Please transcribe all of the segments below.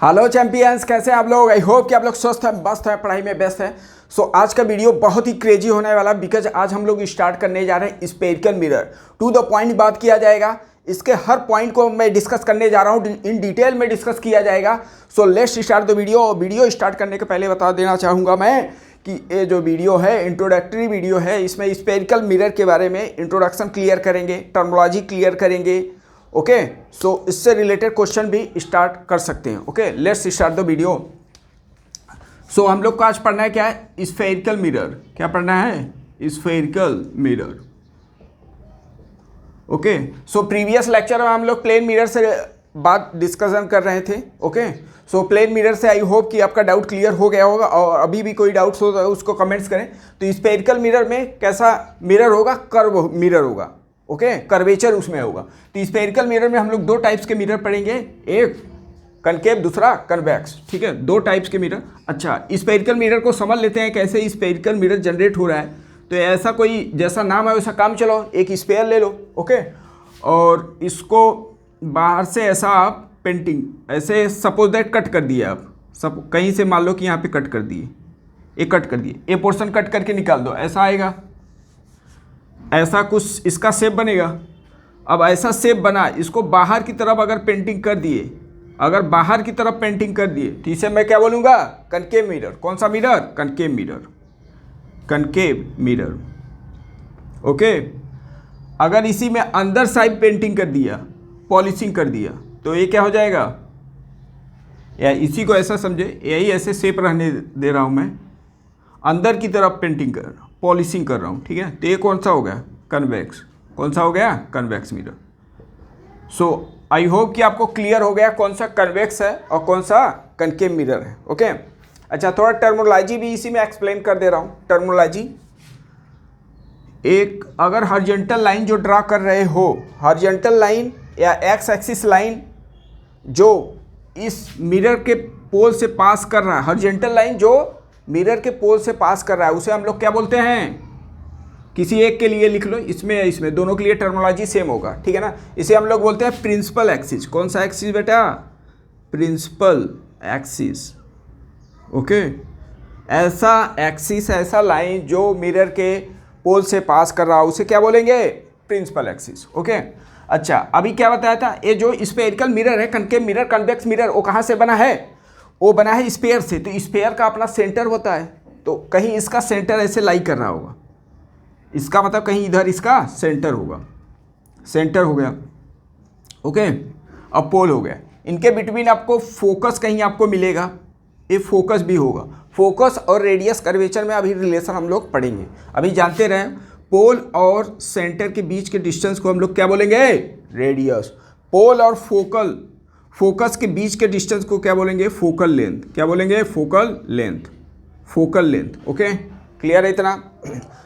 Hello champions, कैसे हैं आप लोग। आई होप कि आप लोग स्वस्थ हैं, मस्त हैं, पढ़ाई में बेस्ट हैं। आज का वीडियो बहुत ही क्रेजी होने वाला बिकॉज आज हम लोग स्टार्ट करने जा रहे हैं spherical mirror. To the point बात किया जाएगा, इसके हर पॉइंट को मैं डिस्कस करने जा रहा हूँ, इन डिटेल में डिस्कस किया जाएगा। Let's start the video. और वीडियो स्टार्ट करने के पहले बता देना चाहूँगा मैं कि ये जो वीडियो है इंट्रोडक्टरी वीडियो है, इसमें स्फेरिकल मिरर के बारे में इंट्रोडक्शन क्लियर करेंगे, टर्मिनोलॉजी क्लियर करेंगे। ओके, इससे रिलेटेड क्वेश्चन भी स्टार्ट कर सकते हैं। Okay, let's start the video. हम लोग को आज पढ़ना है क्या है, स्फेरिकल मिरर। क्या पढ़ना है, spherical mirror. Okay, previous lecture में हम लोग प्लेन मिरर से बात डिस्कशन कर रहे थे। ओके, प्लेन मिरर से आई होप कि आपका डाउट क्लियर हो गया होगा, और अभी भी कोई डाउट्स हो तो उसको कमेंट्स करें। तो स्फेरिकल मिरर में कैसा मिरर होगा, कर्व मिरर होगा। ओके, कर्वेचर उसमें होगा। तो स्फेरिकल मिरर में हम लोग दो टाइप्स के मिरर पढ़ेंगे, एक कनकेव, दूसरा कन्वेक्स। ठीक है, दो टाइप्स के मिरर। अच्छा, स्फेरिकल मिरर को समझ लेते हैं कैसे स्फेरिकल मिरर जनरेट हो रहा है। तो ऐसा कोई जैसा नाम है वैसा काम चलो, एक स्फेयर ले लो। ओके, और इसको बाहर से ऐसा आप पेंटिंग ऐसे सपोज दैट कट कर दिए आप, सब कहीं से मान लो कि यहाँ पे कट कर दिए, एक कट कर दिए, ए पोर्शन कट करके निकाल दो, ऐसा आएगा, ऐसा कुछ इसका शेप बनेगा। अब ऐसा शेप बना, इसको बाहर की तरफ अगर पेंटिंग कर दिए, अगर बाहर की तरफ पेंटिंग कर दिए तो इसे मैं क्या बोलूँगा, कनकेव मिरर। कौन सा mirror, concave mirror, concave mirror. Okay, अगर इसी में अंदर साइड पेंटिंग कर दिया, पॉलिशिंग कर दिया, तो ये क्या हो जाएगा, या इसी को ऐसा समझे, यही ऐसे शेप रहने दे रहा हूँ मैं, अंदर की तरफ पेंटिंग कर, पॉलिशिंग कर रहा हूँ। ठीक है, तो ये कौन सा हो गया, कन्वेक्स। कौन सा हो गया, कन्वेक्स मिरर। आई होप कि आपको क्लियर हो गया कौन सा कन्वेक्स है और कौन सा कनकेव मिरर है। ओके, अच्छा, थोड़ा टर्मिनोलॉजी भी इसी में एक्सप्लेन कर दे रहा हूँ। टर्मिनोलॉजी, एक अगर हॉरिजॉन्टल लाइन जो ड्रा कर रहे हो, हॉरिजॉन्टल लाइन या एक्स एक्सिस लाइन जो इस मिरर के पोल से पास कर रहा है, हॉरिजॉन्टल लाइन जो मिरर के पोल से पास कर रहा है, उसे हम लोग क्या बोलते हैं, किसी एक के लिए लिख लो, इसमें या इसमें, दोनों के लिए टर्मिनोलॉजी सेम होगा। ठीक है ना, इसे हम लोग बोलते हैं प्रिंसिपल एक्सिस। कौन सा एक्सिस बेटा, प्रिंसिपल एक्सिस। ओके, ऐसा एक्सिस, ऐसा लाइन जो मिरर के पोल से पास कर रहा है उसे क्या बोलेंगे, प्रिंसिपल एक्सिस। ओके, अच्छा, अभी क्या बताया था, ये जो स्फेरिकल मिरर है, कनकेव मिरर, कन्वेक्स मिरर, वो कहाँ से बना है, वो बना है स्फेयर से। तो स्फेयर का अपना सेंटर होता है, तो कहीं इसका सेंटर ऐसे लाई कर रहा होगा, इसका मतलब कहीं इधर इसका सेंटर होगा, सेंटर हो गया। ओके, अब पोल हो गया, इनके बिटवीन आपको फोकस कहीं आपको मिलेगा, ये फोकस भी होगा। फोकस और रेडियस कर्वेचर में अभी रिलेशन हम लोग पढ़ेंगे, अभी जानते रहें। पोल और सेंटर के बीच के डिस्टेंस को हम लोग क्या बोलेंगे, रेडियस। पोल और फोकस के बीच के डिस्टेंस को क्या बोलेंगे, फोकल लेंथ। क्या बोलेंगे, focal length, focal length. Okay, clear है इतना।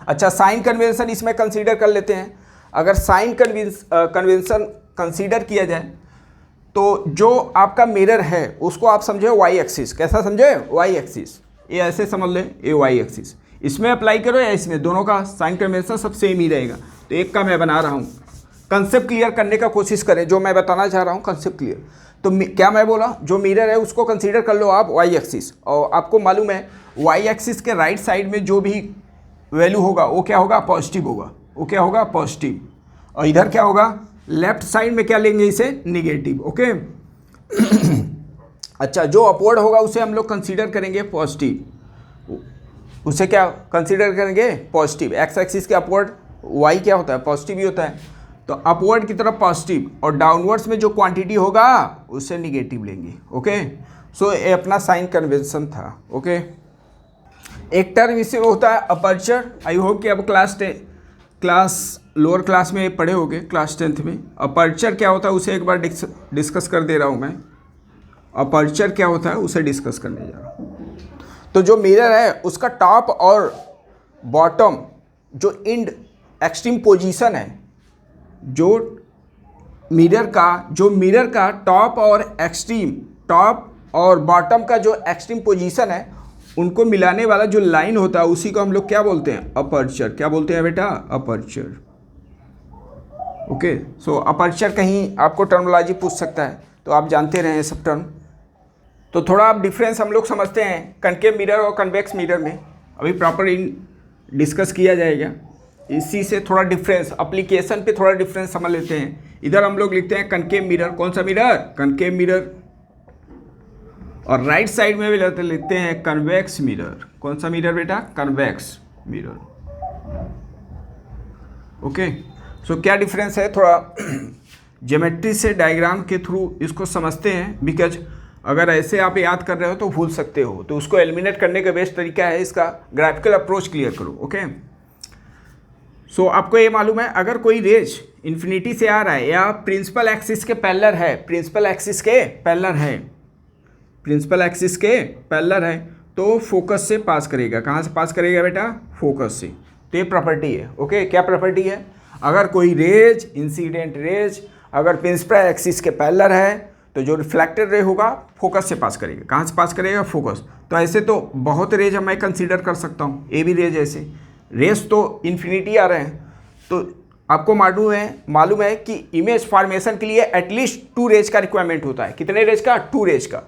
अच्छा, साइन कन्वेंशन इसमें कंसीडर कर लेते हैं। अगर साइन कन्वेंशन कंसीडर किया जाए तो जो आपका मिरर है उसको आप समझो वाई एक्सिस। कैसा समझे, वाई एक्सिस। ये ऐसे समझ लें, ये वाई एक्सिस, इसमें अप्लाई करो या इसमें, दोनों का साइन कन्वेंशन सब सेम ही रहेगा। तो एक का मैं बना रहा हूँ, कंसेप्ट क्लियर करने का कोशिश करें, जो मैं बताना चाह रहा हूँ कंसेप्ट क्लियर। तो क्या मैं बोला, जो मिरर है उसको कंसीडर कर लो आप वाई एक्सिस, और आपको मालूम है वाई एक्सिस के राइट साइड में जो भी वैल्यू होगा वो क्या होगा, पॉजिटिव होगा। वो क्या होगा, पॉजिटिव। और इधर क्या होगा, लेफ्ट साइड में क्या लेंगे, इसे निगेटिव। ओके, अच्छा, जो अपवर्ड होगा उसे हम लोग कंसीडर करेंगे पॉजिटिव, उसे क्या कंसीडर करेंगे, पॉजिटिव। एक्स एक्सिस के अपवर्ड वाई क्या होता है, पॉजिटिव ही होता है, तो अपवर्ड की तरफ पॉजिटिव, और डाउनवर्ड्स में जो क्वांटिटी होगा उसे निगेटिव लेंगे। ओके, ये अपना साइन कन्वेंशन था। ओके, एक टर्म इससे होता है अपर्चर। आई होप कि अब क्लास लोअर क्लास में पढ़े होगे, क्लास 10th में। अपर्चर क्या होता है उसे एक बार डिस्कस कर दे रहा हूँ मैं। अपर्चर क्या होता है उसे डिस्कस करने जा रहा हूँ। तो जो मिरर है उसका टॉप और बॉटम जो एक्सट्रीम पोजीशन है, जो मिरर का टॉप और बॉटम का जो एक्सट्रीम पोजीशन है, उनको मिलाने वाला जो लाइन होता है उसी को हम लोग क्या बोलते हैं, अपर्चर। क्या बोलते हैं बेटा, अपर्चर। ओके, अपर्चर कहीं आपको टर्मिनोलॉजी पूछ सकता है, तो आप जानते रहे सब टर्म। तो थोड़ा आप डिफरेंस हम लोग समझते हैं कनकेव मिरर और कन्वेक्स मिरर में, अभी प्रॉपर डिस्कस किया जाएगा। इसी से थोड़ा डिफरेंस, एप्लीकेशन पे थोड़ा डिफरेंस समझ लेते हैं। इधर हम लोग लिखते हैं कनकेव मिरर, कौन सा मिरर? Concave mirror. और राइट साइड में भी लिखते हैं कन्वेक्स मिरर। कौन सा मिरर बेटा? Convex mirror. ओके, सो क्या डिफरेंस है, थोड़ा ज्योमेट्री से डायग्राम के थ्रू इसको समझते हैं, बिकॉज अगर ऐसे आप याद कर रहे हो तो भूल सकते हो, तो उसको एलिमिनेट करने का बेस्ट तरीका है इसका ग्राफिकल अप्रोच क्लियर करो। ओके, सो आपको ये मालूम है अगर कोई रेज इन्फिनिटी से आ रहा है या प्रिंसिपल एक्सिस के पैरेलल है, प्रिंसिपल एक्सिस के पैरेलल है, प्रिंसिपल एक्सिस के पैरेलल है, तो फोकस से पास करेगा। कहाँ से पास करेगा बेटा? फोकस से। तो ये प्रॉपर्टी है। ओके, क्या प्रॉपर्टी है? अगर कोई रेज, इंसिडेंट रेज अगर प्रिंसिपल एक्सिस के पैरेलल है तो जो रिफ्लेक्टेड रे होगा फोकस से पास करेगा। कहाँ से पास करेगा? फोकस। तो ऐसे तो बहुत रेज मैं कंसीडर कर सकता हूँ, ए भी रेज ऐसे, रेज तो इन्फिनिटी आ रहे हैं, तो आपको मालूम है कि इमेज फॉर्मेशन के लिए एटलीस्ट 2 रेज का रिक्वायरमेंट होता है। कितने रेज का? 2 रेज का।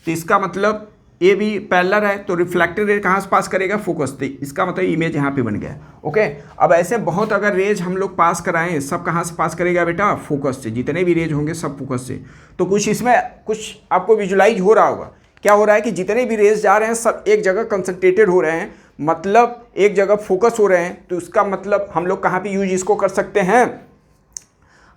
तो इसका मतलब ए भी पैरेलल है तो रिफ्लेक्टेड रे कहाँ से पास करेगा? फोकस। तो इसका मतलब इमेज यहाँ पे बन गया। ओके, अब ऐसे बहुत अगर रेज हम लोग पास कराएं, सब कहाँ से पास करेगा बेटा? फोकस से। जितने भी रेज होंगे सब फोकस से। तो कुछ इसमें कुछ आपको विजुलाइज हो रहा होगा। क्या हो रहा है कि जितने भी रेज जा रहे हैं सब एक जगह कंसंट्रेटेड हो रहे हैं, मतलब एक जगह फोकस हो रहे हैं। तो इसका मतलब हम लोग कहाँ पर यूज इसको कर सकते हैं?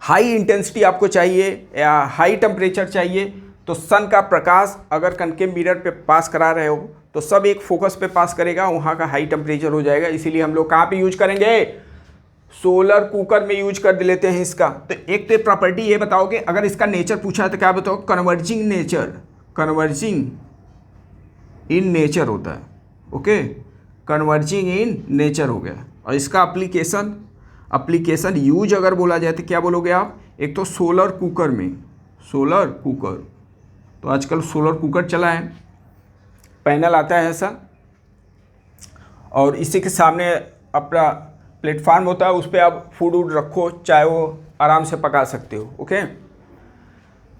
हाई इंटेंसिटी आपको चाहिए या हाई टेम्परेचर चाहिए, तो सन का प्रकाश अगर कनकेव मिरर पे पास करा रहे हो तो सब एक फोकस पे पास करेगा, वहाँ का हाई टेम्परेचर हो जाएगा। इसीलिए हम लोग कहाँ पे यूज करेंगे? सोलर कुकर में यूज कर लेते हैं इसका। तो एक तो प्रॉपर्टी ये बताओगे, अगर इसका नेचर पूछा है तो क्या बताओ? Converging nature, converging in nature होता है। ओके, कन्वर्जिंग इन नेचर हो गया। और इसका एप्लीकेशन यूज अगर बोला जाए तो क्या बोलोगे आप? एक तो सोलर कुकर में, सोलर कुकर, तो आजकल सोलर कुकर चला है, पैनल आता है ऐसा, और इसी के सामने अपना प्लेटफार्म होता है, उस पर आप फूड वूड रखो, चाहे वो आराम से पका सकते हो। ओके,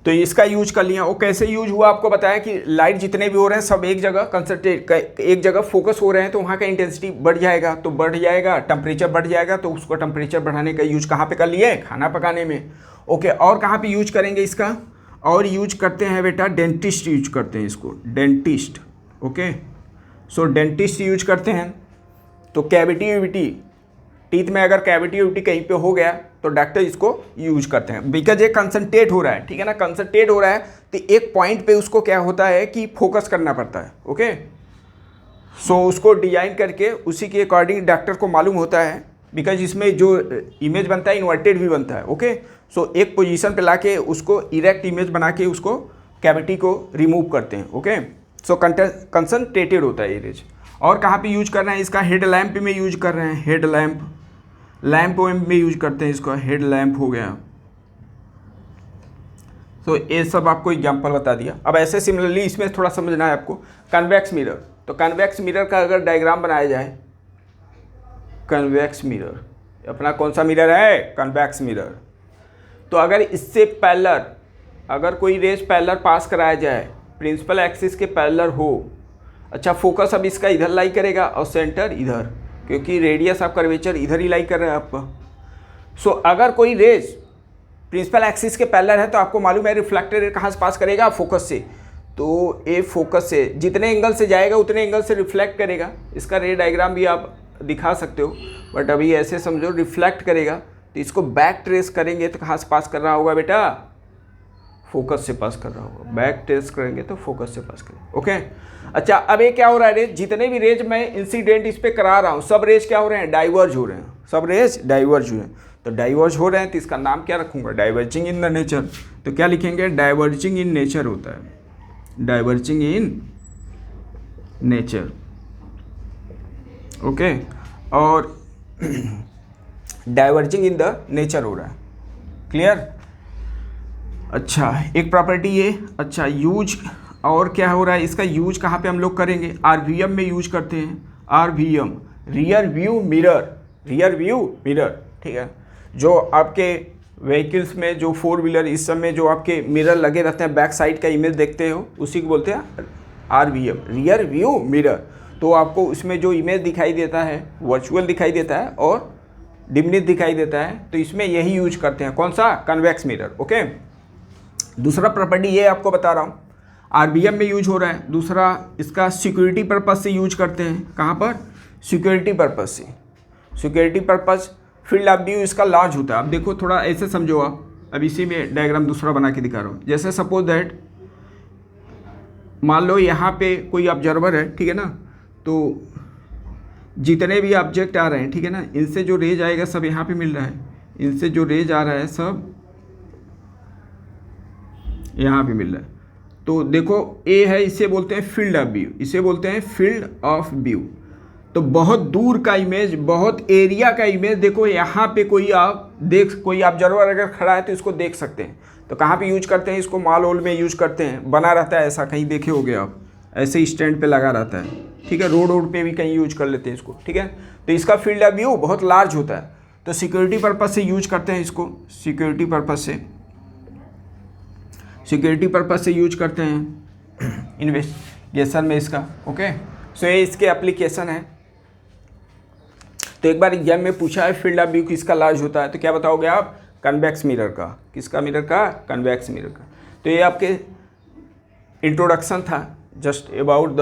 तो इसका यूज कर लिया। वो कैसे यूज हुआ आपको बताया कि लाइट जितने भी हो रहे हैं सब एक जगह कंसंट्रेट, एक जगह फोकस हो रहे हैं, तो वहाँ का इंटेंसिटी बढ़ जाएगा, तो बढ़ जाएगा टेम्परेचर बढ़ जाएगा, तो उसको टेम्परेचर बढ़ाने का यूज कहाँ पे कर लिए? खाना पकाने में। ओके, और कहाँ पे यूज करेंगे इसका? और यूज करते हैं बेटा डेंटिस्ट यूज करते हैं इसको, डेंटिस्ट। ओके, सो डेंटिस्ट यूज करते हैं। तो कैविटी टीथ में अगर कैविटी कहीं पे हो गया तो डॉक्टर इसको यूज करते हैं, बिकॉज ये कंसंट्रेट हो रहा है, ठीक है ना, कंसंट्रेट हो रहा है, तो एक पॉइंट पे उसको क्या होता है कि फोकस करना पड़ता है। ओके, सो उसको डिजाइन करके उसी के अकॉर्डिंग डॉक्टर को मालूम होता है, बिकॉज इसमें जो इमेज बनता है इन्वर्टेड भी बनता है। ओके, सो एक पोजीशन पे लाके उसको इरेक्ट इमेज बना के उसको कैविटी को रिमूव करते हैं। ओके, सो कंसंट्रेटेड होता है इमेज। और कहाँ पे यूज कर रहे हैं इसका? हेड लैम्प में यूज कर रहे हैं, हेड लैम्प में यूज करते हैं इसको, हेड लैम्प हो गया। तो ये सब आपको एग्जांपल बता दिया। अब ऐसे सिमिलरली इसमें थोड़ा समझना है आपको कन्वेक्स मिरर। तो कन्वेक्स मिरर का अगर डायग्राम बनाया जाए, कन्वेक्स मिरर अपना कौन सा मिरर है? Convex mirror. तो अगर इससे पैरेलल अगर कोई रेज पैरेलल पास कराया जाए, प्रिंसिपल एक्सिस के पैरेलल हो, अच्छा फोकस अब इसका इधर लाई करेगा और सेंटर इधर, क्योंकि रेडियस ऑफ कर्वेचर इधर ही लाई कर रहे हैं आपका। सो अगर कोई रेज प्रिंसिपल एक्सिस के पैरेलल है तो आपको मालूम है रिफ्लेक्टेड रे कहाँ से पास करेगा? फोकस से। तो ये फोकस से जितने एंगल से जाएगा उतने एंगल से रिफ्लेक्ट करेगा। इसका रे डायग्राम भी आप दिखा सकते हो, बट अभी ऐसे समझो रिफ्लेक्ट करेगा। तो इसको बैक ट्रेस करेंगे तो कहाँ से पास कर रहा होगा बेटा? फोकस से पास कर रहा होगा। बैक ट्रेस करेंगे तो फोकस से पास करेंगे। ओके, अच्छा अब ये क्या हो रहा है? रेज जितने भी रेज मैं इंसिडेंट इस पर करा रहा हूँ सब रेज क्या हो रहे हैं? डाइवर्ज हो रहे हैं, सब रेज डाइवर्ज हुए हैं। तो डाइवर्ज हो रहे हैं तो इसका नाम क्या रखूँगा? Diverging in the nature. तो क्या लिखेंगे? डाइवर्जिंग इन नेचर होता है, डाइवर्जिंग इन नेचर। ओके, और डाइवर्जिंग इन द नेचर हो रहा है। क्लियर? अच्छा, एक प्रॉपर्टी ये। अच्छा, यूज और क्या हो रहा है इसका? यूज कहाँ पे हम लोग करेंगे? आरवीएम में यूज करते हैं। RVM, rear view mirror, rear view mirror, ठीक है। जो आपके व्हीकल्स में जो 4 व्हीलर इस समय जो आपके मिरर लगे रहते हैं, बैक साइड का इमेज देखते हो, उसी को बोलते हैं RVM, रियर व्यू मिरर। तो आपको उसमें जो इमेज दिखाई देता है वर्चुअल दिखाई देता है और डिमनिश दिखाई देता है, तो इसमें यही यूज करते हैं। कौन सा? Convex mirror. ओके, दूसरा प्रॉपर्टी ये आपको बता रहा हूँ, RVM में यूज हो रहा है। दूसरा इसका सिक्योरिटी पर्पज़ से यूज करते हैं। कहाँ पर? सिक्योरिटी पर्पज़ से। Security purpose, field of view इसका लार्ज होता है। अब देखो थोड़ा ऐसे समझो आप, अब इसी में डायग्राम दूसरा बना के दिखा रहा हूँ। जैसे सपोज दैट मान लो यहाँ पे कोई ऑब्जर्वर है, ठीक है ना, तो जितने भी ऑब्जेक्ट आ रहे हैं, ठीक है ना, इनसे जो रेज आएगा सब यहाँ पे मिल रहा है, इनसे जो रेज आ रहा है सब यहाँ पे मिल रहा है। तो देखो ए है, इसे बोलते हैं फील्ड ऑफ व्यू, इसे बोलते हैं फील्ड ऑफ व्यू। तो बहुत दूर का इमेज, बहुत एरिया का इमेज, देखो यहाँ पे कोई आप कोई ऑब्जर्वर अगर खड़ा है तो इसको देख सकते हैं। तो कहाँ पे यूज करते हैं इसको? मॉल वॉल में यूज करते हैं, बना रहता है ऐसा, कहीं देखे होगे आप, ऐसे स्टैंड पे लगा रहता है, ठीक है। रोड पे भी कहीं यूज कर लेते हैं इसको, ठीक है। तो इसका फील्ड ऑफ व्यू बहुत लार्ज होता है, तो सिक्योरिटी पर्पज़ से यूज करते हैं इसको, सिक्योरिटी पर्पज़ से यूज करते हैं इन्वेस्टिगेशन में इसका। ओके, सो ये इसके एप्लीकेशन है। तो एक बार एग्जाम में पूछा है फील्ड ऑफ व्यू किसका लार्ज होता है, तो क्या बताओगे आप? कन्वेक्स मिरर का। किसका मिरर का? कन्वेक्स मिरर का। तो ये आपके इंट्रोडक्शन था just about the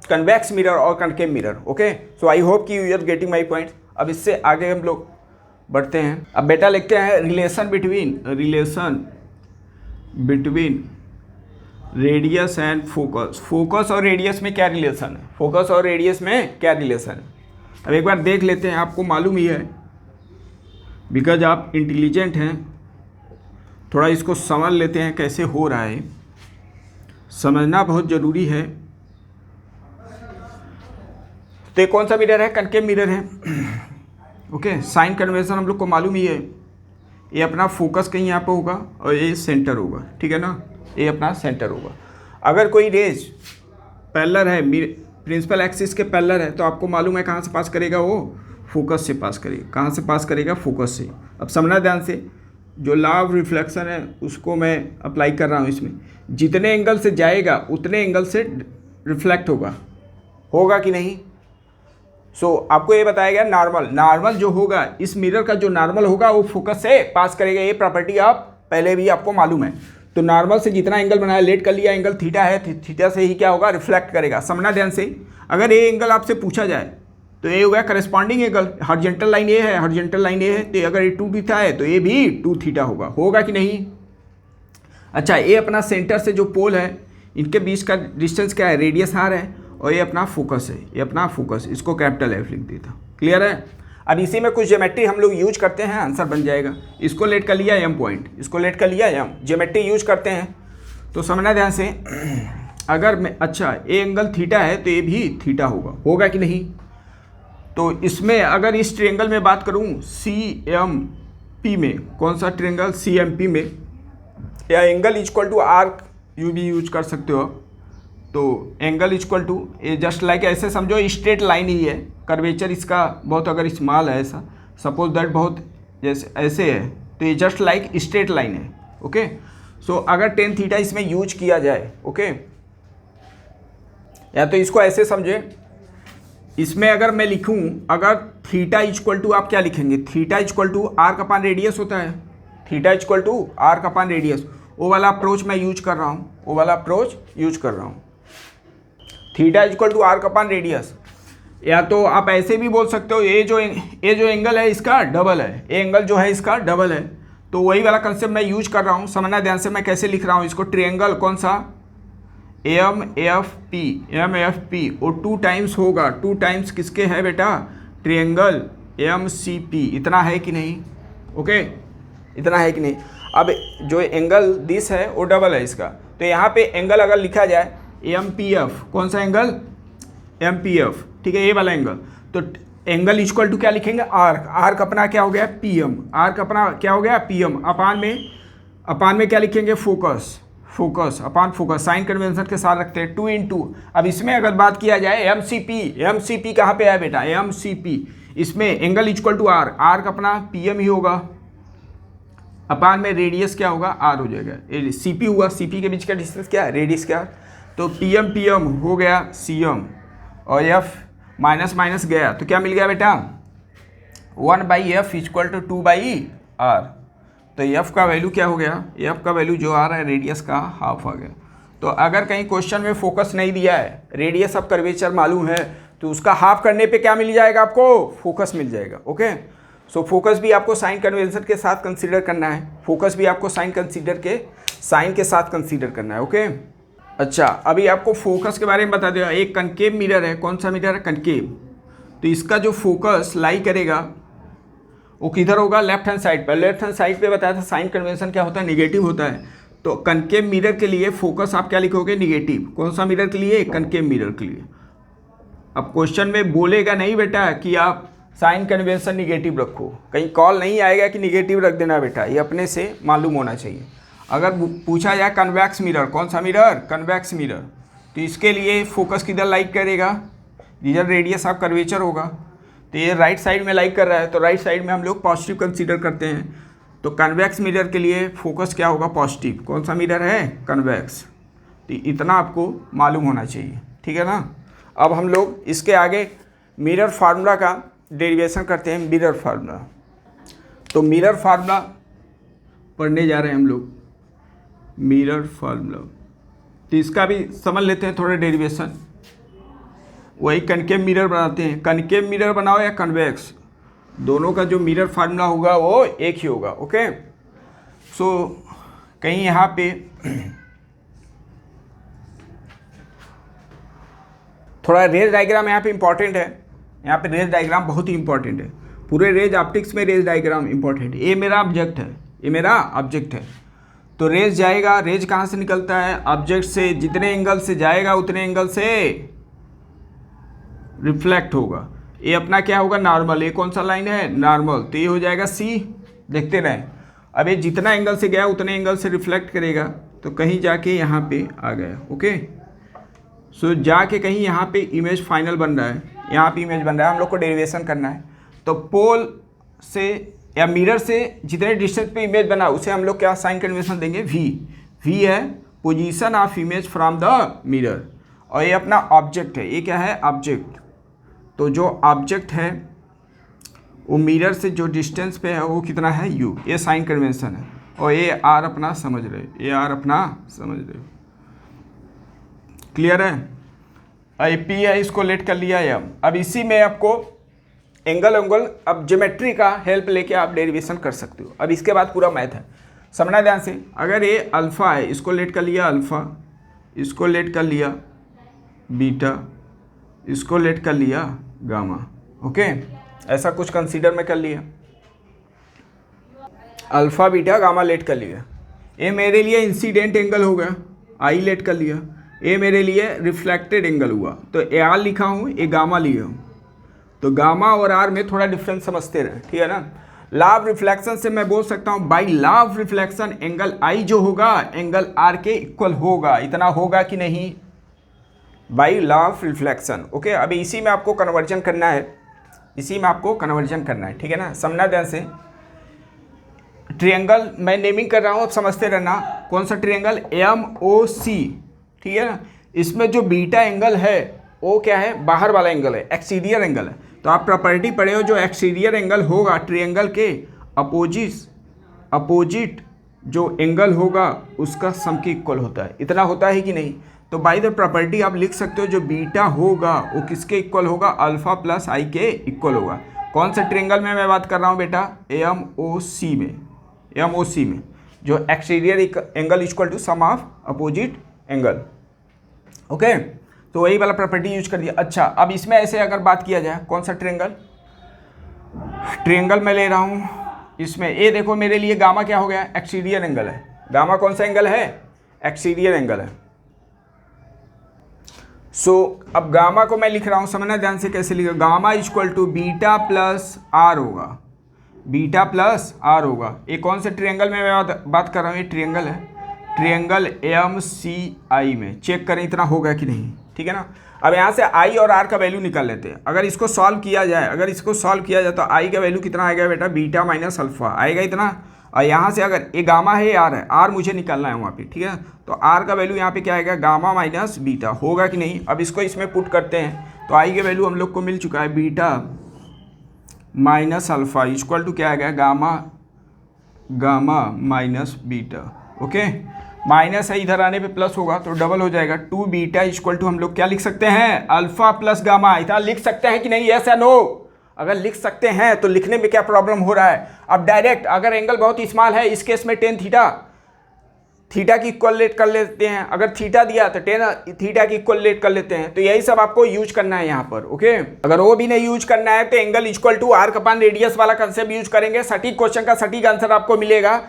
convex mirror और concave mirror. Okay, so I hope कि you are getting my point. अब इससे आगे हम लोग बढ़ते हैं। अब बेटा लिखते हैं relation between radius and focus. Focus और रेडियस में क्या रिलेशन है? फोकस और रेडियस में क्या रिलेशन है? अब एक बार देख लेते हैं, आपको मालूम ही है, बिकॉज आप इंटेलिजेंट हैं, थोड़ा इसको समझ लेते हैं कैसे हो रहा है, समझना बहुत ज़रूरी है। तो ये कौन सा मिरर है? कनकेव मिरर है। ओके, साइन कन्वेंशन हम लोग को मालूम ही है, ये अपना फोकस कहीं यहाँ पे होगा और ये सेंटर होगा, ठीक है ना, ये अपना सेंटर होगा। अगर कोई रेज पैरेलल है, प्रिंसिपल एक्सिस के पैरेलल है, तो आपको मालूम है कहाँ से पास करेगा? वो फोकस से पास करेगा। कहाँ से पास करेगा? फोकस से। अब समझना ध्यान से, जो लॉ ऑफ रिफ्लेक्शन है उसको मैं अप्लाई कर रहा हूँ इसमें। जितने एंगल से जाएगा उतने एंगल से रिफ्लेक्ट होगा कि नहीं? आपको ये बताया गया नॉर्मल जो होगा, इस मिरर का जो नॉर्मल होगा वो फोकस से पास करेगा। ये प्रॉपर्टी आप पहले भी आपको मालूम है। तो नॉर्मल से जितना एंगल बनाया, लेट कर लिया, एंगल थीटा है, थीटा से ही क्या होगा? रिफ्लेक्ट करेगा। समझना ध्यान से, अगर ये एंगल आपसे पूछा जाए तो ये हो गया करस्पॉन्डिंग एंगल। हॉरिजॉन्टल लाइन ये है, हॉरिजॉन्टल लाइन ये है, तो अगर ये 2 थीटा है तो ये भी 2 थीटा होगा कि नहीं? अच्छा, ये अपना सेंटर से जो पोल है इनके बीच का डिस्टेंस क्या है? रेडियस r है, और ये अपना फोकस है, ये अपना फोकस, इसको कैपिटल F लिख देता। क्लियर है? अब इसी में कुछ ज्योमेट्री हम लोग यूज करते हैं, आंसर बन जाएगा। इसको लेट कर लिया m पॉइंट, इसको लेट कर लिया m, ज्योमेट्री यूज करते हैं। तो समझना ध्यान से, अगर मैं अच्छा ये एंगल थीटा है तो ये भी थीटा होगा कि नहीं? तो इसमें अगर इस ट्रायंगल में बात करूं CMP में, कौन सा ट्रायंगल? CMP में, या एंगल इक्वल टू आर्क यू भी यूज कर सकते हो। तो एंगल इक्वल टू, ये जस्ट लाइक ऐसे समझो स्ट्रेट लाइन ही है, कर्वेचर इसका बहुत अगर स्मॉल है, ऐसा सपोज दैट बहुत जैसे ऐसे है, तो ये जस्ट लाइक स्ट्रेट लाइन है। ओके, सो अगर tan थीटा इसमें यूज किया जाए, ओके, या तो इसको ऐसे समझे, इसमें अगर मैं लिखूं, अगर थीटा इक्वल टू, आप क्या लिखेंगे? Theta equal to arc upon radius होता है, theta equal to arc upon radius. वो वाला अप्रोच मैं यूज कर रहा हूँ, theta equal to arc upon radius. या तो आप ऐसे भी बोल सकते हो, ये जो एंगल है इसका डबल है, ये एंगल जो है इसका डबल है। तो वही वाला कंसेप्ट मैं यूज कर रहा हूँ। समझना ध्यान से मैं कैसे लिख रहा हूँ इसको। ट्रायंगल कौन सा? MFP, वो 2 टाइम्स होगा। 2 टाइम्स किसके है बेटा? Triangle MCP। इतना है कि नहीं? ओके, इतना है कि नहीं? अब जो एंगल दिस है वो डबल है इसका, तो यहाँ पे एंगल अगर लिखा जाए MPF, कौन सा एंगल? MPF, ठीक है, ये वाला एंगल। तो एंगल इक्वल टू क्या लिखेंगे? आर्क अपना क्या हो गया? PM। आर्क अपना क्या हो गया? PM। अपान में क्या लिखेंगे? फोकस अपान फोकस। साइन कन्वेंशन के साथ रखते हैं 2 × 2। अब इसमें अगर बात किया जाए MCP कहाँ पे है बेटा? MCP, इसमें एंगल इक्वल टू आर्क अपना PM ही होगा, अपान में रेडियस क्या होगा, आर हो जाएगा। सी पी हुआ, सी पी के बीच का डिस्टेंस क्या है, रेडियस क्या है, तो पी एम हो गया सी एम, और एफ माइनस माइनस गया तो क्या मिल गया बेटा, 1/f इक्वल टू 2/r। तो एफ का वैल्यू क्या हो गया, एफ का वैल्यू जो आ रहा है रेडियस का हाफ आ गया। तो अगर कहीं क्वेश्चन में फोकस नहीं दिया है, रेडियस ऑफ कर्वेचर मालूम है, तो उसका हाफ करने पे क्या मिल जाएगा आपको, फोकस मिल जाएगा। ओके, सो फोकस भी आपको साइन कन्वेंशन के साथ कंसीडर करना है, फोकस भी आपको साइन के साथ कंसीडर करना है। ओके, अच्छा अभी आपको फोकस के बारे में बता दिया। एक कनकेव मिरर है, कौन सा मिरर है, कनकेव। तो इसका जो फोकस लाई करेगा वो किधर होगा, लेफ्ट हैंड साइड पर। लेफ्ट हैंड साइड पे बताया था साइन कन्वेंशन क्या होता है, निगेटिव होता है। तो कनकेव मिरर के लिए फोकस आप क्या लिखोगे, निगेटिव। कौन सा मिरर के लिए, कनकेव मिरर के लिए। अब क्वेश्चन में बोलेगा नहीं बेटा कि आप साइन कन्वेंशन निगेटिव रखो, कहीं कॉल नहीं आएगा कि निगेटिव रख देना बेटा, ये अपने से मालूम होना चाहिए। अगर पूछा जाए कन्वेक्स मिरर, कौन सा मिरर, कन्वेक्स मिरर, तो इसके लिए फोकस किधर लाइक करेगा, जिधर रेडियस ऑफ कर्वेचर होगा। तो ये राइट साइड में लाइक कर रहा है, तो राइट साइड में हम लोग पॉजिटिव कंसीडर करते हैं। तो कन्वेक्स मिरर के लिए फोकस क्या होगा, पॉजिटिव। कौन सा मिरर है, कन्वेक्स। तो इतना आपको मालूम होना चाहिए, ठीक है ना। अब हम लोग इसके आगे मिरर फार्मूला का डेरिवेशन करते हैं, मिरर फार्मूला। तो मिरर फार्मूला पढ़ने जा रहे हैं हम लोग, मिरर फार्मूला। तो इसका भी समझ लेते हैं थोड़ा डेरिवेशन। वही कनकेव मिरर बनाते हैं, कनकेव मिरर बनाओ या कन्वेक्स, दोनों का जो मिरर फार्मूला होगा वो एक ही होगा। ओके, सो कहीं यहाँ पे थोड़ा रेज डायग्राम यहाँ पे इंपॉर्टेंट है, यहाँ पे रेज डायग्राम बहुत ही इंपॉर्टेंट है। पूरे रेज ऑप्टिक्स में रेज डायग्राम इंपॉर्टेंट है। ये मेरा ऑब्जेक्ट है, ये मेरा ऑब्जेक्ट है। तो रेज जाएगा, रेज कहाँ से निकलता है, ऑब्जेक्ट से। जितने एंगल से जाएगा उतने एंगल से रिफ्लेक्ट होगा। ये अपना क्या होगा, नॉर्मल। ये कौन सा लाइन है, नॉर्मल। तो ये हो जाएगा सी, देखते रहें। अब ये जितना एंगल से गया उतने एंगल से रिफ्लेक्ट करेगा, तो कहीं जाके यहाँ पे आ गया। ओके, सो जाके कहीं यहाँ पे इमेज फाइनल बन रहा है, यहाँ पे इमेज बन रहा है। हम लोग को डेरिवेशन करना है। तो पोल से या मिरर से जितने डिस्टेंस पे इमेज बना उसे हम लोग क्या साइन कन्वेंशन देंगे, वी। वी है position of image from the mirror, और ये अपना ऑब्जेक्ट है। ये क्या है, ऑब्जेक्ट। तो जो ऑब्जेक्ट है वो मिरर से जो डिस्टेंस पे है वो कितना है, यू। ये साइन कन्वेंशन है। और ये आर अपना समझ रहे, ये आर अपना समझ रहे, क्लियर है। आई पी है, इसको लेट कर लिया है। अब इसी में आपको एंगल अब ज्योमेट्री का हेल्प लेके आप डेरिवेशन कर सकते हो। अब इसके बाद पूरा मैथ है, समझना ध्यान से। अगर ये अल्फ़ा है, इसको लेट कर लिया अल्फ़ा, इसको लेट कर लिया बीटा, इसको लेट कर लिया गामा। ओके, ऐसा कुछ कंसीडर में कर लिया, अल्फ़ा बीटा गामा लेट कर लिया। ये मेरे लिए इंसिडेंट एंगल हो गया, आई लेट कर लिया। ये मेरे लिए रिफ्लेक्टेड एंगल हुआ, तो ए आर लिखा हूँ, ये गामा लिया हूँ। तो गामा और आर में थोड़ा डिफरेंस समझते रहे, ठीक है ना। लॉ ऑफ रिफ्लेक्शन से मैं बोल सकता हूँ by law of reflection angle I जो होगा एंगल आर के इक्वल होगा। इतना होगा कि नहीं, by law of reflection. Okay, अभी इसी में आपको कन्वर्जन करना है, इसी में आपको कन्वर्जन करना है, ठीक है ना। समझना ध्यान से। ट्रायंगल मैं नेमिंग कर रहा हूँ, अब समझते रहना। कौन सा ट्रायंगल, एम ओ सी, ठीक है ना। इसमें जो बीटा एंगल है वो क्या है, बाहर वाला एंगल है, एक्सटीरियर एंगल है। तो आप प्रॉपर्टी पढ़े हो, जो एक्सटीरियर एंगल होगा ट्रायंगल के अपोजिट जो एंगल होगा उसका सम के इक्वल होता है। इतना होता है कि नहीं। तो बाय द प्रॉपर्टी आप लिख सकते हो जो बीटा होगा वो किसके इक्वल होगा, अल्फा प्लस आई के इक्वल होगा। कौन से ट्रायंगल में मैं बात कर रहा हूँ बेटा, एम ओ सी में, एम ओ सी में जो exterior angle equal to sum of opposite angle. Okay, तो वही वाला प्रॉपर्टी यूज कर दिया। अच्छा, अब इसमें ऐसे अगर बात किया जाए, कौन सा ट्रायंगल मैं ले रहा हूँ, इसमें ये देखो मेरे लिए गामा क्या हो गया, एक्सटीरियर एंगल है। गामा कौन सा एंगल है, एक्सटीरियर एंगल है। अब गामा को मैं लिख रहा हूँ, समझना ध्यान से कैसे लिखा। Gamma equal to beta plus R होगा, बीटा प्लस आर होगा। ये कौन से ट्रायंगल में मैं बात कर रहा हूँ, ये ट्रायंगल है, ट्रायंगल एम सी आई में। चेक करें इतना होगा कि नहीं, ठीक है ना। अब यहाँ से आई और आर का वैल्यू निकाल लेते हैं। अगर इसको सॉल्व किया जाए, तो आई का वैल्यू कितना आएगा बेटा, बीटा माइनस अल्फा आएगा इतना, और यहाँ से अगर ये गामा है आर है, आर मुझे निकालना है वहाँ पे, ठीक है। तो आर का वैल्यू यहाँ पे क्या आएगा, गामा माइनस बीटा, होगा कि नहीं। अब इसको इसमें पुट करते हैं तो आई की वैल्यू हम लोग को मिल चुका है beta minus alpha equal to क्या आएगा, gamma minus beta. Okay, minus है, इधर आने पे प्लस होगा तो डबल हो जाएगा। 2 बीटा इक्वल टू हम लोग क्या लिख सकते हैं, अल्फा प्लस गामा। इतना लिख सकते हैं कि नहीं, यस या नो। अगर लिख सकते हैं तो लिखने में क्या प्रॉब्लम हो रहा है। अब डायरेक्ट अगर एंगल बहुत स्मॉल है, इस केस में टेन थीटा की इक्वलेट कर लेते हैं। अगर थीटा दिया तो टेन थीटा की इक्वलेट कर लेते हैं। तो यही सब आपको यूज करना है यहाँ पर। ओके, अगर वो भी नहीं यूज करना है तो angle equal to arc upon radius वाला कंसेप्ट यूज करेंगे, सटीक क्वेश्चन का सटीक आंसर आपको मिलेगा।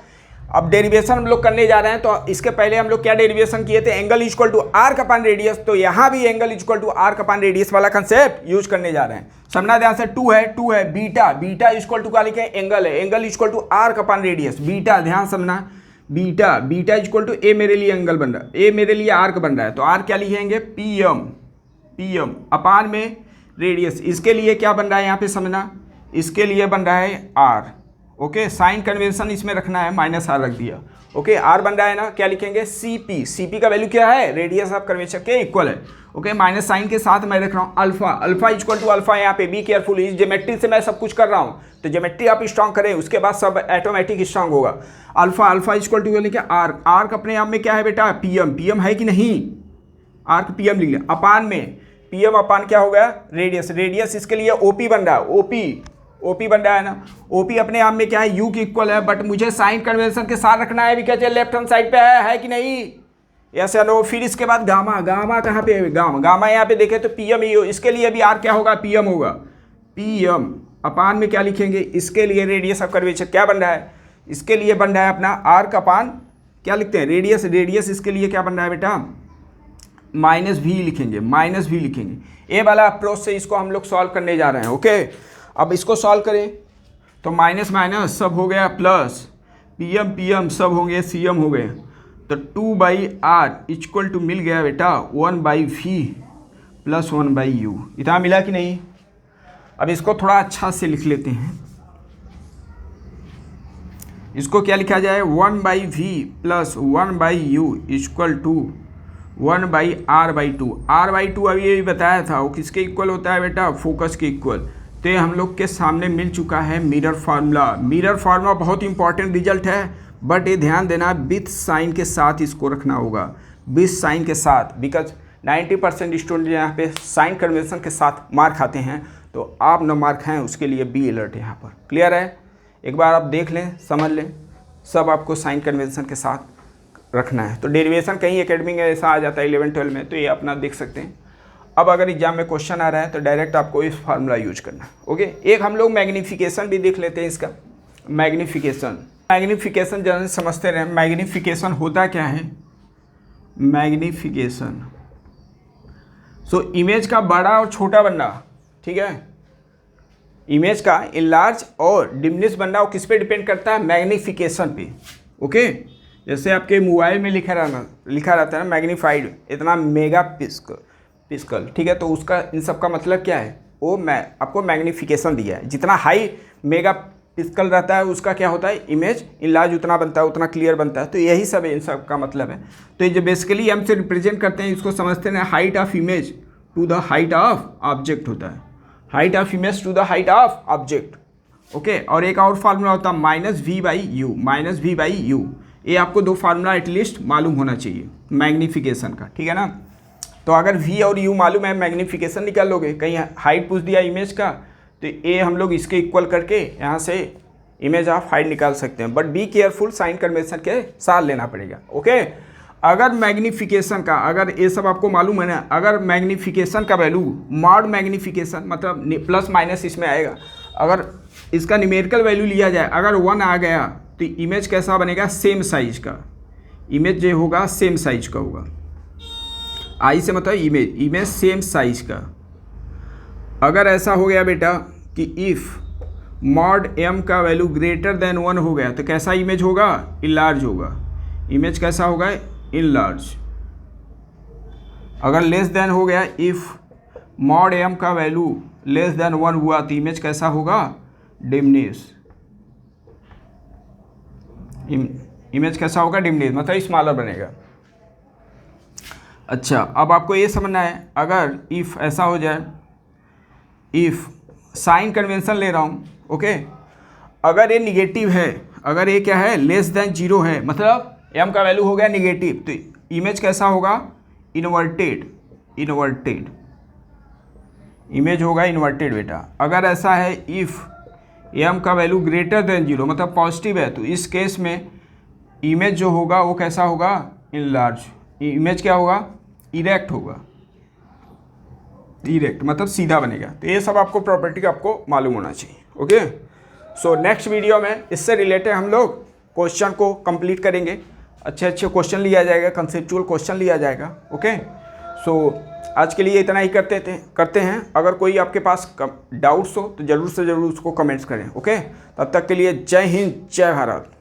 अब डेरिवेशन हम लोग करने जा रहे हैं, तो इसके पहले हम लोग क्या डेरिवेशन किए थे, angle equal to arc upon radius. तो यहाँ भी angle equal to arc upon radius वाला कंसेप्ट यूज करने जा रहे हैं। समझना ध्यान से, 2 है बीटा इक्वल टू क्या लिखे, एंगल है, angle equal to arc upon radius. बीटा ध्यान समझना, बीटा इक्वल टू ए मेरे लिए एंगल बन रहा है, ए मेरे लिए आर्क बन रहा है, तो आर क्या लिखेंगे, पीएम अपान में रेडियस। इसके लिए क्या बन रहा है यहाँ पे समझना, इसके लिए बन रहा है आर। ओके, साइन कन्वेंशन इसमें रखना है, माइनस आर रख दिया। ओके, आर बन रहा है ना, क्या लिखेंगे, सीपी का वैल्यू क्या है, रेडियस ऑफ कर्वेचर के इक्वल है। ओके, माइनस साइन के साथ मैं रख रहा हूँ अल्फा इक्वल टू अल्फा। यहाँ पे बी केयरफुल, इस ज्योमेट्री से मैं सब कुछ कर रहा हूँ, तो ज्योमेट्री आप स्ट्रॉन्ग करें, उसके बाद सब ऑटोमेटिक स्ट्रॉन्ग होगा। अल्फा इक्वल टू लिखा आर्क अपने आप में क्या है बेटा, पीएम है कि नहीं, आर्क पीएम लिख लिया, अपान में पीएम अपान क्या हो गया, रेडियस इसके लिए ओपी बन रहा है, ओपी बन रहा है ना। ओपी अपने आप में क्या है, यू की इक्वल है, बट मुझे साइन कन्वेंशन के साथ रखना है, बिकॉज ये लेफ्ट हैंड साइड पे है कि नहीं, यस या नो। फिर इसके बाद गामा कहाँ पे है, गामा यहाँ पे देखें तो पीएम ही हो, इसके लिए भी आर क्या होगा, पीएम होगा। पीएम अपान में क्या लिखेंगे, इसके लिए रेडियस ऑफ कर्वेचर क्या बन रहा है, इसके लिए बन रहा है अपना आर्क अपान क्या लिखते हैं, रेडियस इसके लिए क्या बन रहा है बेटा, माइनस वी लिखेंगे। ए वाला अप्रोच से इसको हम लोग सॉल्व करने जा रहे हैं। ओके, अब इसको सॉल्व करें तो माइनस सब हो गया, प्लस पीएम सब हो गए, सीएम हो गए, तो 2/r इक्वल टू मिल गया बेटा 1/v प्लस 1/u। इतना मिला कि नहीं। अब इसको थोड़ा अच्छा से लिख लेते हैं, इसको क्या लिखा जाए, 1/v plus 1/u equal to 1/r/2। r/2 अभी ये भी बताया था, वो किसके इक्वल होता है बेटा, फोकस के इक्वल। तो ये हम लोग के सामने मिल चुका है मिरर फार्मूला बहुत इंपॉर्टेंट रिजल्ट है, बट ये ध्यान देना विथ साइन के साथ इसको रखना होगा, विथ साइन के साथ, बिकॉज 90% स्टूडेंट यहाँ पे साइन कन्वेंशन के साथ मार खाते हैं, तो आप न मार खाएं उसके लिए बी अलर्ट है यहाँ पर। क्लियर है, एक बार आप देख लें, समझ लें, सब आपको साइन कन्वेंशन के साथ रखना है। तो डेरिवेशन कहीं एकेडमी में ऐसा आ जाता है 11-12 में, तो ये अपना देख सकते हैं। अब अगर एग्जाम में क्वेश्चन आ रहा है तो डायरेक्ट आपको इस फार्मूला यूज करना है। ओके, एक हम लोग मैग्नीफिकेशन भी देख लेते हैं इसका। मैग्नीफिकेशन जरा समझते रहे, मैग्नीफिकेशन होता क्या है, मैग्नीफिकेशन सो इमेज का बड़ा और छोटा बनना, ठीक है, इमेज का इनलार्ज और डिमिनिश बनना, वो किस पे डिपेंड करता है, मैग्नीफिकेशन पे। ओके, जैसे आपके मोबाइल में लिखा रहता है ना, मैग्नीफाइड इतना मेगा पिक्सल, ठीक है, तो उसका इन सब का मतलब क्या है, वो मैं आपको मैग्नीफिकेशन दिया है। जितना हाई मेगा पिक्सल रहता है उसका क्या होता है, इमेज इनलार्ज उतना बनता है, उतना क्लियर बनता है। तो यही सब इन सब का मतलब है। तो ये जो बेसिकली हम से रिप्रेजेंट करते हैं, इसको समझते हैं height of image to the height of object होता है, height of image to the height of object. Okay, और एक और फार्मूला होता है -v/u। ये आपको दो फार्मूला एटलीस्ट मालूम होना चाहिए मैग्नीफिकेशन का, ठीक है ना। तो अगर v और u मालूम है, मैग्नीफिकेशन निकाल लोगे, कहीं हाइट पूछ दिया इमेज का, तो ये हम लोग इसके इक्वल करके यहाँ से इमेज ऑफ हाइट निकाल सकते हैं, but be careful, sign convention के साथ लेना पड़ेगा। ओके, अगर मैग्नीफिकेशन का, अगर ये सब आपको मालूम है ना, अगर मैग्नीफिकेशन का वैल्यू मॉड मैग्नीफिकेशन मतलब प्लस माइनस इसमें आएगा, अगर इसका न्यूमेरिकल वैल्यू लिया जाए, अगर 1 आ गया तो इमेज कैसा बनेगा, सेम साइज का इमेज जो होगा, सेम साइज का होगा। आई से मतलब इमेज सेम साइज का। अगर ऐसा हो गया बेटा कि इफ़ मॉड m का वैल्यू ग्रेटर देन 1 हो गया, तो कैसा इमेज होगा, इनलार्ज होगा। इमेज कैसा होगा, इनलार्ज। अगर लेस देन हो गया, इफ़ मॉड m का वैल्यू लेस देन 1 हुआ, तो इमेज कैसा होगा, डिमिनिश। इमेज कैसा होगा, डिमनेस मतलब स्मॉलर बनेगा। अच्छा, अब आपको ये समझना है, अगर इफ़ ऐसा हो जाए, इफ़ साइन कन्वेंशन ले रहा हूँ, ओके, अगर ये निगेटिव है, अगर ये क्या है, लेस देन 0 है, मतलब m का वैल्यू हो गया निगेटिव, तो इमेज कैसा होगा, इन्वर्टेड, इन्वर्टेड इमेज होगा, इन्वर्टेड बेटा। अगर ऐसा है, इफ़ m का वैल्यू ग्रेटर देन 0 मतलब पॉजिटिव है, तो इस केस में इमेज जो होगा वो कैसा होगा, इनलार्ज, इमेज क्या होगा, इरेक्ट होगा, इरेक्ट मतलब सीधा बनेगा। तो ये सब आपको प्रॉपर्टी का आपको मालूम होना चाहिए। ओके, सो नेक्स्ट वीडियो में इससे रिलेटेड हम लोग क्वेश्चन को कंप्लीट करेंगे, अच्छे अच्छे क्वेश्चन लिया जाएगा, कंसेप्चुअल क्वेश्चन लिया जाएगा। ओके, सो आज के लिए इतना ही करते हैं। अगर कोई आपके पास डाउट्स हो तो ज़रूर से ज़रूर उसको कमेंट्स करें। ओके, तब तक के लिए जय हिंद, जय भारत।